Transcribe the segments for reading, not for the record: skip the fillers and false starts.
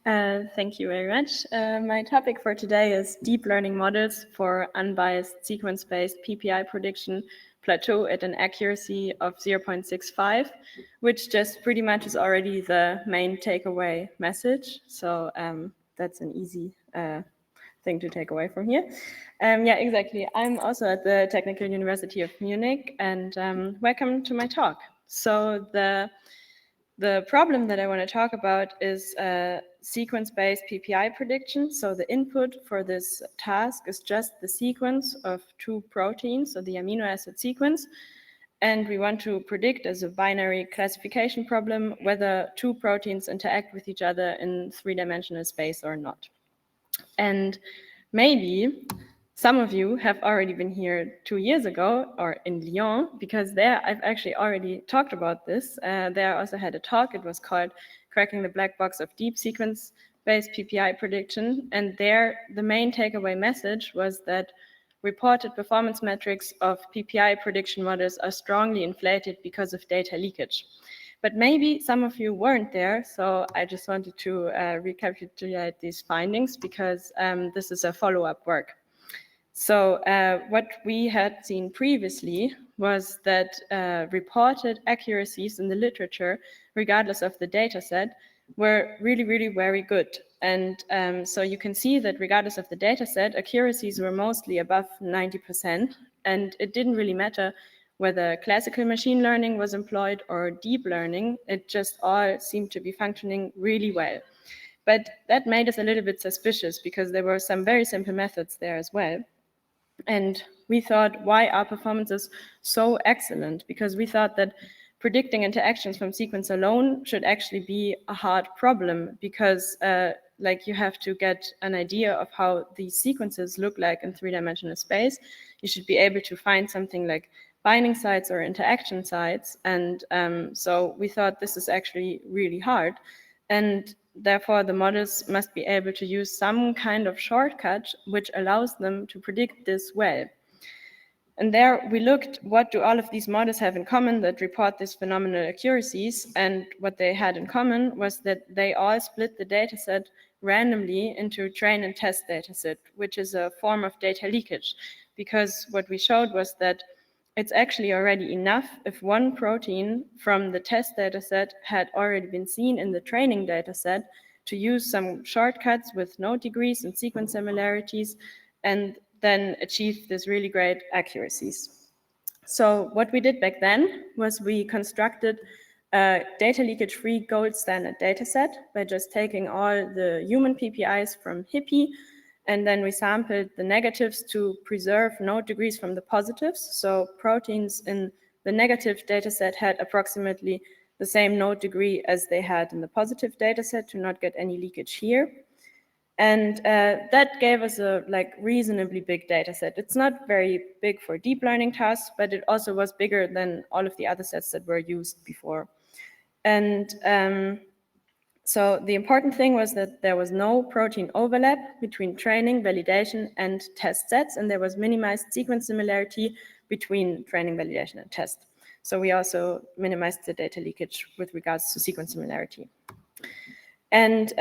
Thank you very much. My topic for today is deep learning models for unbiased sequence-based PPI prediction plateau at an accuracy of 0.65, which just pretty much is already the main takeaway message. So that's an easy thing to take away from here. Yeah, exactly. I'm also at the Technical University of Munich, and welcome to my talk. So the problem that I want to talk about is sequence-based PPI prediction. So the input for this task is just the sequence of two proteins, so the amino acid sequence. And we want to predict as a binary classification problem whether two proteins interact with each other in three-dimensional space or not. And maybe some of you have already been here 2 years ago, or in Lyon, because there I've actually already talked about this. There I also had a talk. It was called Cracking the Black Box of Deep Sequence-Based PPI Prediction. And there the main takeaway message was that reported performance metrics of PPI prediction models are strongly inflated because of data leakage. But maybe some of you weren't there, so I just wanted to recapitulate these findings because this is a follow-up work. So what we had seen previously was that reported accuracies in the literature, regardless of the data set, were really, really very good. And so you can see that regardless of the data set, accuracies were mostly above 90%. And it didn't really matter whether classical machine learning was employed or deep learning. It just all seemed to be functioning really well. But that made us a little bit suspicious because there were some very simple methods there as well. And we thought, why are performances so excellent? Because we thought that predicting interactions from sequence alone should actually be a hard problem because like you have to get an idea of how these sequences look like in three-dimensional space. You should be able to find something like binding sites or interaction sites. And so we thought this is actually really hard. And therefore, the models must be able to use some kind of shortcut which allows them to predict this well. And there we looked, what do all of these models have in common that report these phenomenal accuracies? And what they had in common was that they all split the dataset randomly into train and test dataset, which is a form of data leakage. Because what we showed was that it's actually already enough if one protein from the test dataset had already been seen in the training dataset to use some shortcuts with node degrees and sequence similarities and then achieve this really great accuracies. So what we did back then was we constructed a data leakage-free gold standard dataset by just taking all the human PPIs from HIPPY, and then we sampled the negatives to preserve node degrees from the positives. So proteins in the negative dataset had approximately the same node degree as they had in the positive dataset to not get any leakage here. And that gave us a reasonably big dataset. It's not very big for deep learning tasks, but it also was bigger than all of the other sets that were used before. And so the important thing was that there was no protein overlap between training, validation, and test sets, and there was minimized sequence similarity between training, validation, and test. So we also minimized the data leakage with regards to sequence similarity. And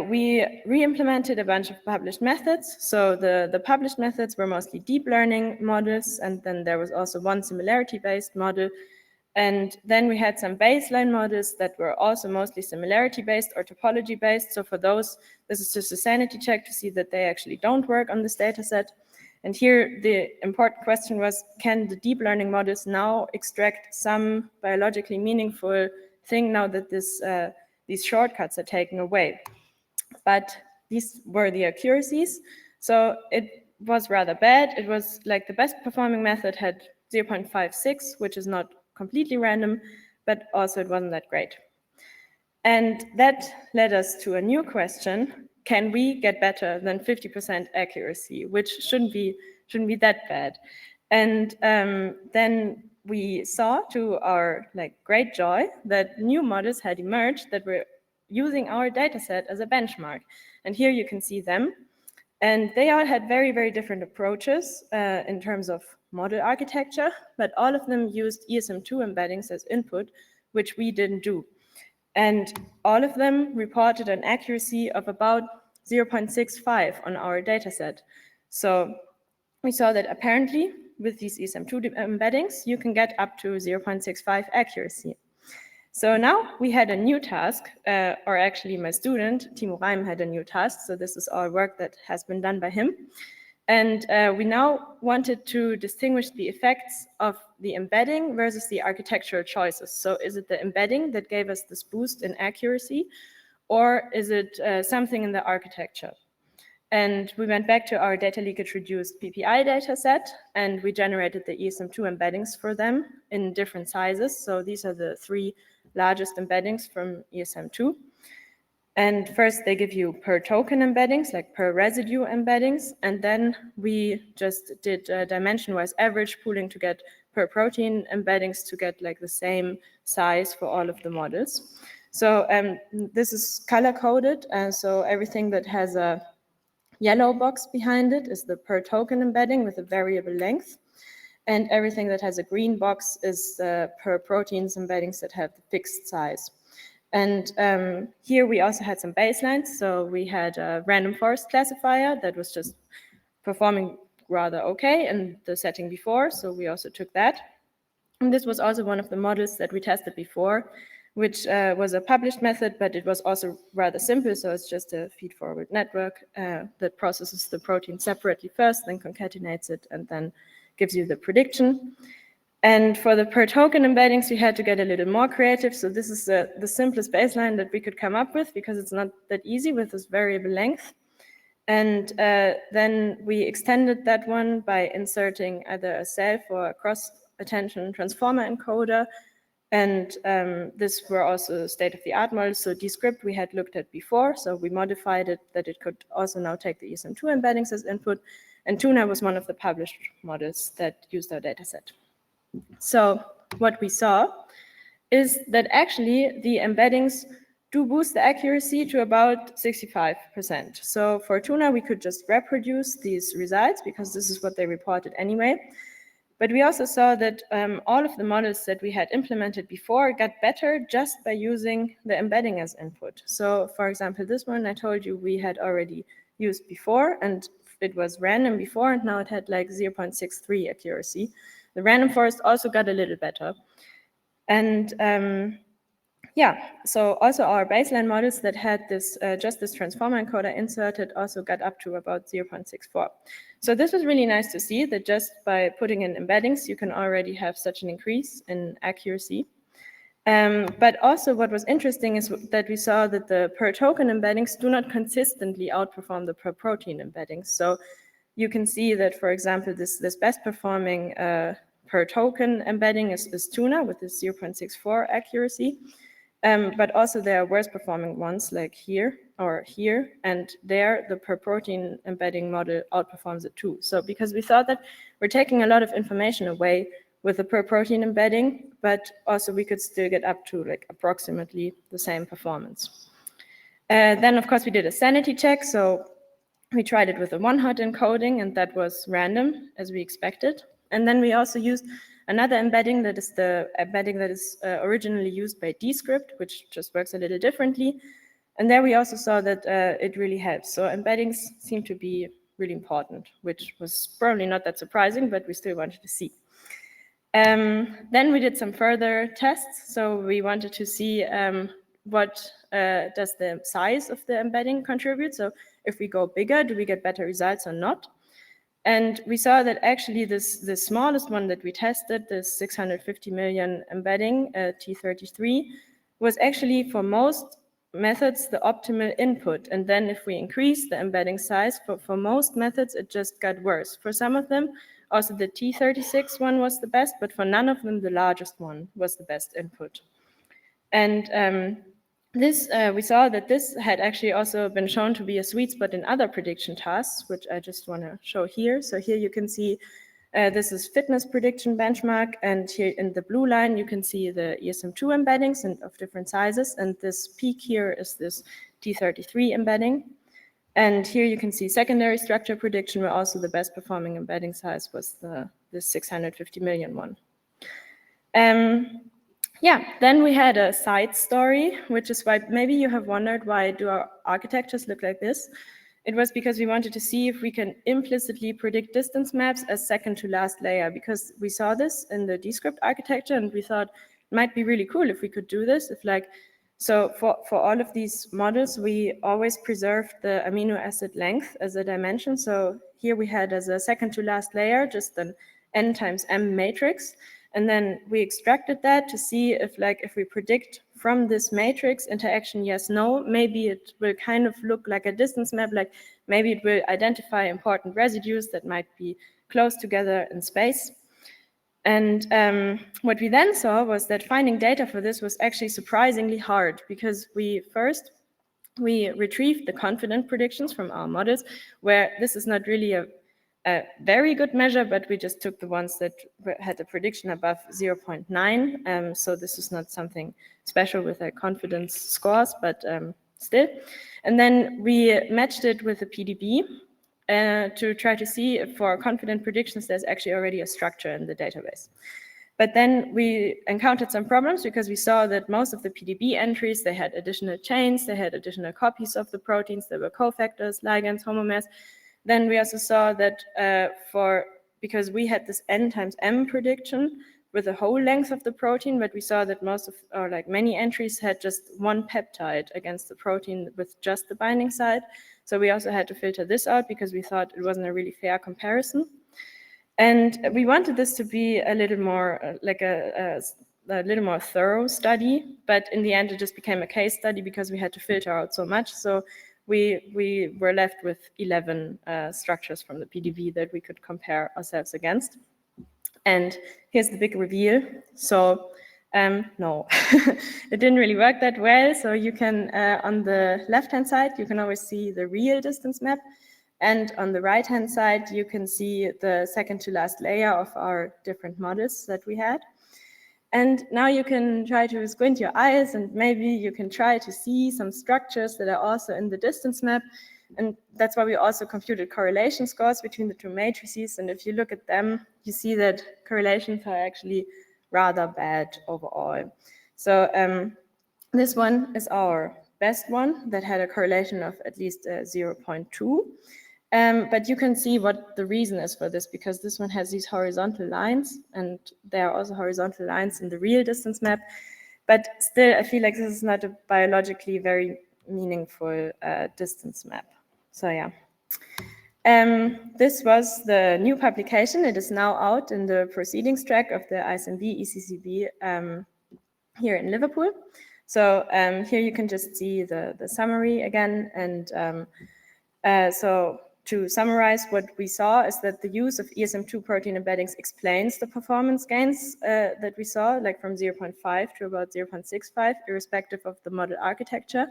we re-implemented a bunch of published methods. So the published methods were mostly deep learning models, and then there was also one similarity-based model. And then we had some baseline models that were also mostly similarity-based or topology-based. So for those, this is just a sanity check to see that they actually don't work on this data set. And here the important question was, can the deep learning models now extract some biologically meaningful thing now that these shortcuts are taken away? But these were the accuracies. So it was rather bad. It was like the best performing method had 0.56, which is not completely random, but also it wasn't that great. And that led us to a new question. Can we get better than 50% accuracy, which shouldn't be that bad? And then we saw, to our great joy, that new models had emerged that were using our dataset as a benchmark. And here you can see them. And they all had very, very different approaches in terms of model architecture, but all of them used ESM2 embeddings as input, which we didn't do. And all of them reported an accuracy of about 0.65 on our dataset. So we saw that apparently with these ESM2 embeddings, you can get up to 0.65 accuracy. So now we had a new task, or actually my student, Timo Reim, had a new task. So this is all work that has been done by him. And we now wanted to distinguish the effects of the embedding versus the architectural choices. So is it the embedding that gave us this boost in accuracy, or is it something in the architecture? And we went back to our data leakage reduced PPI data set, and we generated the ESM2 embeddings for them in different sizes. So these are the 3 largest embeddings from ESM2. And first they give you per token embeddings, like per residue embeddings. And then we just did dimension-wise average pooling to get per protein embeddings to get like the same size for all of the models. So this is color coded. So everything that has a yellow box behind it is the per token embedding with a variable length. And everything that has a green box is per proteins embeddings that have the fixed size. And here we also had some baselines. So we had a random forest classifier that was just performing rather okay in the setting before. So we also took that. And this was also one of the models that we tested before, which was a published method, but it was also rather simple. So it's just a feed-forward network that processes the protein separately first, then concatenates it, and then gives you the prediction. And for the per token embeddings, we had to get a little more creative. So this is the simplest baseline that we could come up with because it's not that easy with this variable length. And then we extended that one by inserting either a self or a cross-attention transformer encoder. And this were also state-of-the-art models. So Descript we had looked at before. So we modified it that it could also now take the ESM2 embeddings as input. And Tuna was one of the published models that used our dataset. So what we saw is that actually the embeddings do boost the accuracy to about 65%. So for Tuna, we could just reproduce these results because this is what they reported anyway. But we also saw that all of the models that we had implemented before got better just by using the embedding as input. So for example, this one I told you we had already used before, and it was random before, and now it had like 0.63 accuracy. The random forest also got a little better. And yeah, so also our baseline models that had this just this transformer encoder inserted also got up to about 0.64. So this was really nice to see that just by putting in embeddings, you can already have such an increase in accuracy. But also what was interesting is that we saw that the per token embeddings do not consistently outperform the per protein embeddings. So you can see that, for example, this best performing per token embedding is Tuna with this 0.64 accuracy. But also there are worse performing ones like here or here, and there the per protein embedding model outperforms it too. So because we thought that we're taking a lot of information away with the per protein embedding, but also we could still get up to like approximately the same performance. Then of course we did a sanity check. So we tried it with a one-hot encoding, and that was random as we expected. And then we also used another embedding that is the embedding that is originally used by Descript, which just works a little differently. And there we also saw that it really helps. So embeddings seem to be really important, which was probably not that surprising, but we still wanted to see. Then we did some further tests. So we wanted to see what does the size of the embedding contribute. So if we go bigger, do we get better results or not? And we saw that actually the smallest one that we tested, the 650 million embedding, T33, was actually for most methods the optimal input. And then if we increase the embedding size, for most methods, it just got worse. For some of them, also the T36 one was the best, but for none of them, the largest one was the best input. And we saw that this had actually also been shown to be a sweet spot in other prediction tasks, which I just want to show here. So here you can see this is fitness prediction benchmark, and here in the blue line you can see the ESM2 embeddings of different sizes, and this peak here is this T33 embedding. And here you can see secondary structure prediction, where also the best performing embedding size was the 650 million one. Yeah, then we had a side story, which is why maybe you have wondered why do our architectures look like this. It was because we wanted to see if we can implicitly predict distance maps as second to last layer, because we saw this in the Descript architecture and we thought it might be really cool if we could do this. So for all of these models, we always preserved the amino acid length as a dimension. So here we had as a second to last layer, just an n times m matrix. And then we extracted that to see if we predict from this matrix interaction, yes, no, maybe it will kind of look like a distance map, like maybe it will identify important residues that might be close together in space. And what we then saw was that finding data for this was actually surprisingly hard, because we retrieved the confident predictions from our models, where this is not really a very good measure, but we just took the ones that had a prediction above 0.9. So this is not something special with the confidence scores, but still. And then we matched it with a PDB to try to see if for confident predictions there's actually already a structure in the database. But then we encountered some problems because we saw that most of the PDB entries, they had additional chains, they had additional copies of the proteins, there were cofactors, ligands, homomers. Then we also saw that because we had this n times m prediction with the whole length of the protein, but we saw that many entries had just one peptide against the protein with just the binding site. So we also had to filter this out because we thought it wasn't a really fair comparison. And we wanted this to be a little more a little more thorough study, but in the end it just became a case study because we had to filter out so much. So we were left with 11 structures from the PDB that we could compare ourselves against. And here's the big reveal. So no, it didn't really work that well. So you can, on the left-hand side, you can always see the real distance map. And on the right-hand side, you can see the second to last layer of our different models that we had. And now you can try to squint your eyes and maybe you can try to see some structures that are also in the distance map. And that's why we also computed correlation scores between the two matrices. And if you look at them, you see that correlations are actually rather bad overall. So this one is our best one that had a correlation of at least 0.2. But you can see what the reason is for this, because this one has these horizontal lines, and there are also horizontal lines in the real distance map. But still, I feel like this is not a biologically very meaningful distance map. So yeah. This was the new publication. It is now out in the proceedings track of the ISMB ECCB here in Liverpool. So here you can just see the summary again. And so to summarize, what we saw is that the use of ESM2 protein embeddings explains the performance gains that we saw, like from 0.5 to about 0.65, irrespective of the model architecture.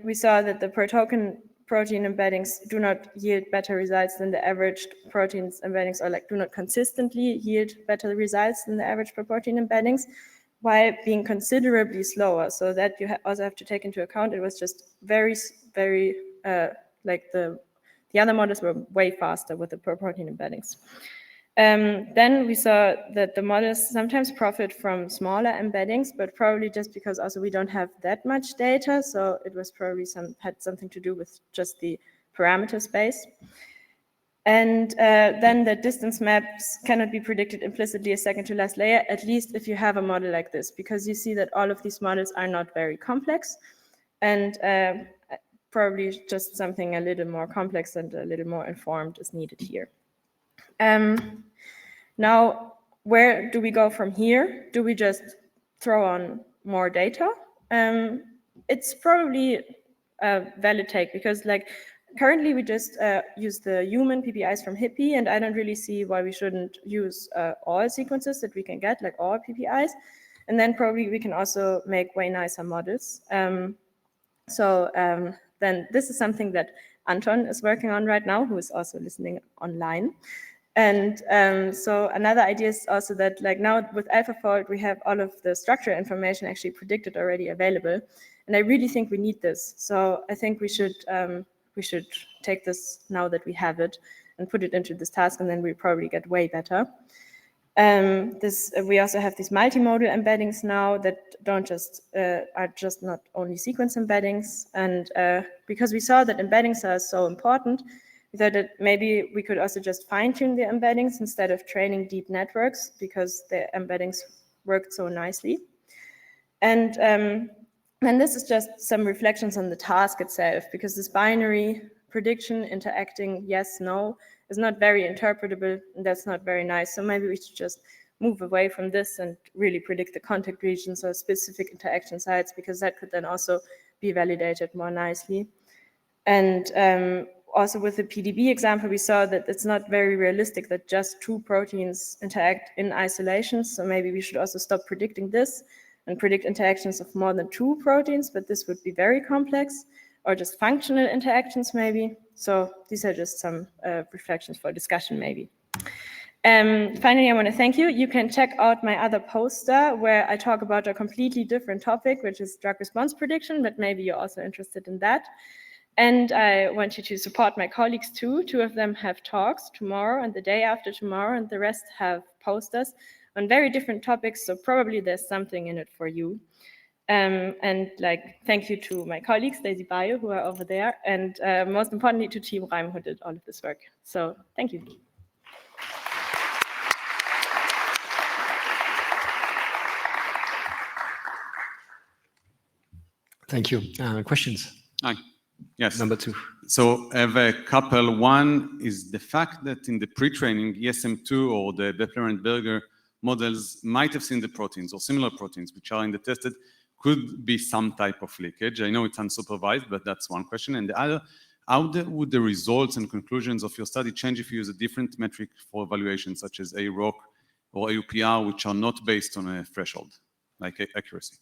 We saw that the per token protein embeddings do not yield better results than the average proteins embeddings, or do not consistently yield better results than the average per protein embeddings, while being considerably slower. So that you also have to take into account, it was just very, very, the other models were way faster with the per protein embeddings. Then we saw that the models sometimes profit from smaller embeddings, but probably just because also we don't have that much data. So it was probably had something to do with just the parameter space. And then the distance maps cannot be predicted implicitly as second to last layer, at least if you have a model like this, because you see that all of these models are not very complex. And probably just something a little more complex and a little more informed is needed here. Now, where do we go from here? Do we just throw on more data? It's probably a valid take, because currently we just use the human PPIs from HIPPY, and I don't really see why we shouldn't use all sequences that we can get, like all PPIs. And then probably we can also make way nicer models. Then this is something that Anton is working on right now, who is also listening online. And so another idea is also that now with AlphaFold, we have all of the structure information actually predicted already available. And I really think we need this. So I think we should take this now that we have it and put it into this task, and then we probably get way better. We also have these multimodal embeddings now that are just not only sequence embeddings. And because we saw that embeddings are so important, we thought that maybe we could also just fine-tune the embeddings instead of training deep networks, because the embeddings worked so nicely. And this is just some reflections on the task itself, because this binary prediction interacting yes, no is not very interpretable, and that's not very nice. So maybe we should just move away from this and really predict the contact regions or specific interaction sites, because that could then also be validated more nicely. And also with the PDB example, we saw that it's not very realistic that just two proteins interact in isolation. So maybe we should also stop predicting this and predict interactions of more than two proteins, but this would be very complex, or just functional interactions maybe. So these are just some reflections for discussion maybe. Finally, I want to thank you. You can check out my other poster where I talk about a completely different topic, which is drug response prediction, but maybe you're also interested in that. And I want you to support my colleagues too. Two of them have talks tomorrow and the day after tomorrow, and the rest have posters on very different topics. So probably there's something in it for you. And thank you to my colleagues, Daisy Bayo, who are over there, and most importantly to Team Reim, who did all of this work. So thank you. Thank you. Questions? Hi. Yes. Number two. So I have a couple. One is the fact that in the pre-training, ESM2 or the Bepler and Berger models might have seen the proteins or similar proteins which are in the tested, could be some type of leakage. I know it's unsupervised, but that's one question. And the other, would the results and conclusions of your study change if you use a different metric for evaluation, such as AROC or AUPR, which are not based on a threshold, like accuracy?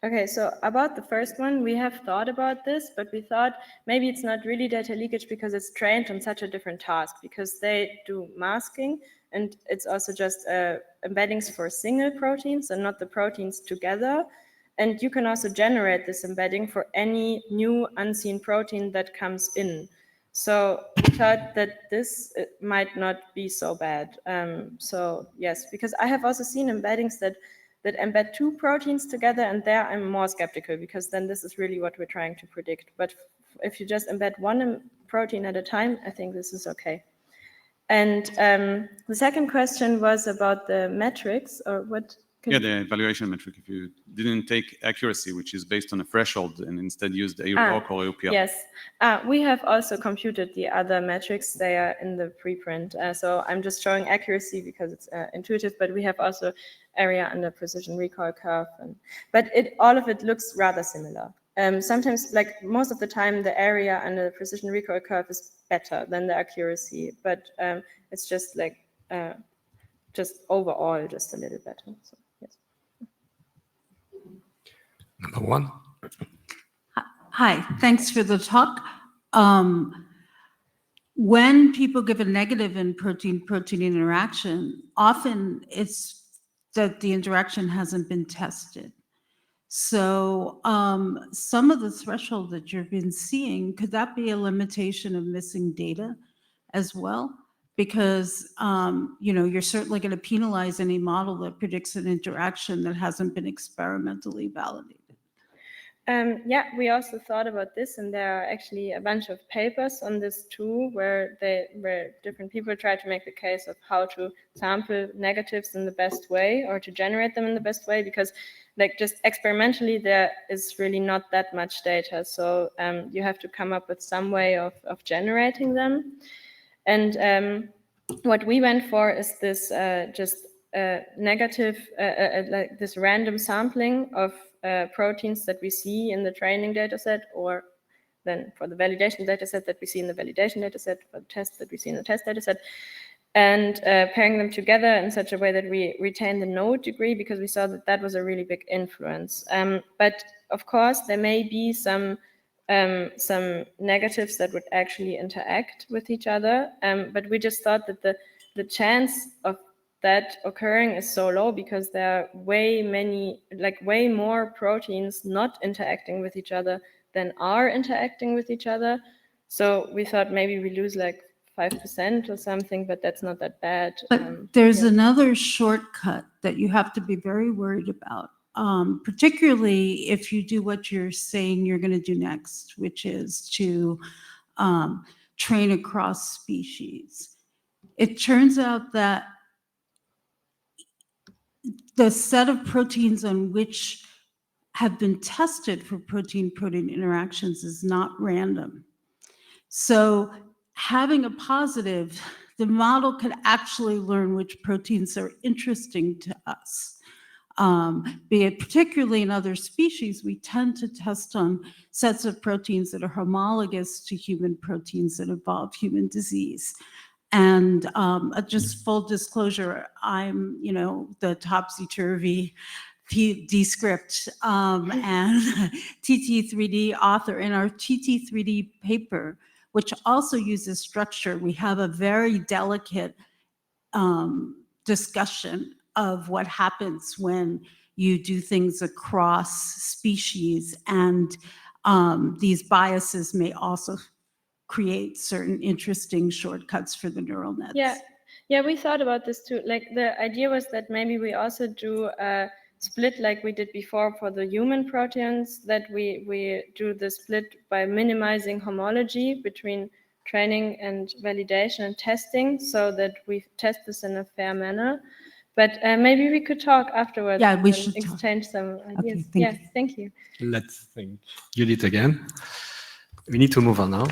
Okay, so about the first one, we have thought about this, but we thought maybe it's not really data leakage because it's trained on such a different task, because they do masking, and it's also just embeddings for single proteins and not the proteins together. And you can also generate this embedding for any new unseen protein that comes in. So we thought that this might not be so bad. So yes, because I have also seen embeddings that embed two proteins together, and there I'm more skeptical, because then this is really what we're trying to predict. But if you just embed one protein at a time, I think this is okay. And the second question was about the metrics, or what? Yeah, the evaluation metric. If you didn't take accuracy, which is based on a threshold, and instead used AROC or AUPR. Yes, we have also computed the other metrics. They are in the preprint. So I'm just showing accuracy because it's intuitive, but we have also area under precision recall curve. But all of it looks rather similar. Sometimes, like most of the time, the area under the precision recall curve is better than the accuracy, but it's just like just overall just a little better. So, yes. Number one. Hi, thanks for the talk. When people give a negative in protein-protein interaction, often it's that the interaction hasn't been tested. So some of the threshold that you've been seeing, could that be a limitation of missing data as well? Because you're certainly going to penalize any model that predicts an interaction that hasn't been experimentally validated. Yeah, we also thought about this, and there are actually a bunch of papers on this too, where different people try to make the case of how to sample negatives in the best way, or to generate them in the best way, because like just experimentally there is really not that much data. So you have to come up with some way of generating them. And what we went for is this negative, like this random sampling of proteins that we see in the training dataset, or then for the validation dataset that we see in the validation dataset, for the tests that we see in the test dataset, and pairing them together in such a way that we retain the node degree, because we saw that that was a really big influence. But of course, there may be some negatives that would actually interact with each other, but we just thought that the chance of that occurring is so low, because there are way more proteins not interacting with each other than are interacting with each other. So we thought maybe we lose like 5% or something, but that's not that bad. But there's yeah. another shortcut that you have to be very worried about, particularly if you do what you're saying you're going to do next, which is to train across species. It turns out that the set of proteins on which have been tested for protein-protein interactions is not random. So having a positive, the model can actually learn which proteins are interesting to us. Be it particularly in other species, we tend to test on sets of proteins that are homologous to human proteins that involve human disease. And just full disclosure, I'm, the topsy-turvy Descript and TT3D author. In our TT3D paper, which also uses structure, we have a very delicate discussion of what happens when you do things across species, and these biases may also create certain interesting shortcuts for the neural nets. Yeah, we thought about this too. Like, the idea was that maybe we also do a split like we did before for the human proteins, that we do the split by minimizing homology between training and validation and testing, so that we test this in a fair manner. But maybe we could talk afterwards. Yeah, we should exchange some ideas. Okay, thank you. Thank you. Let's thank Judith again. We need to move on now.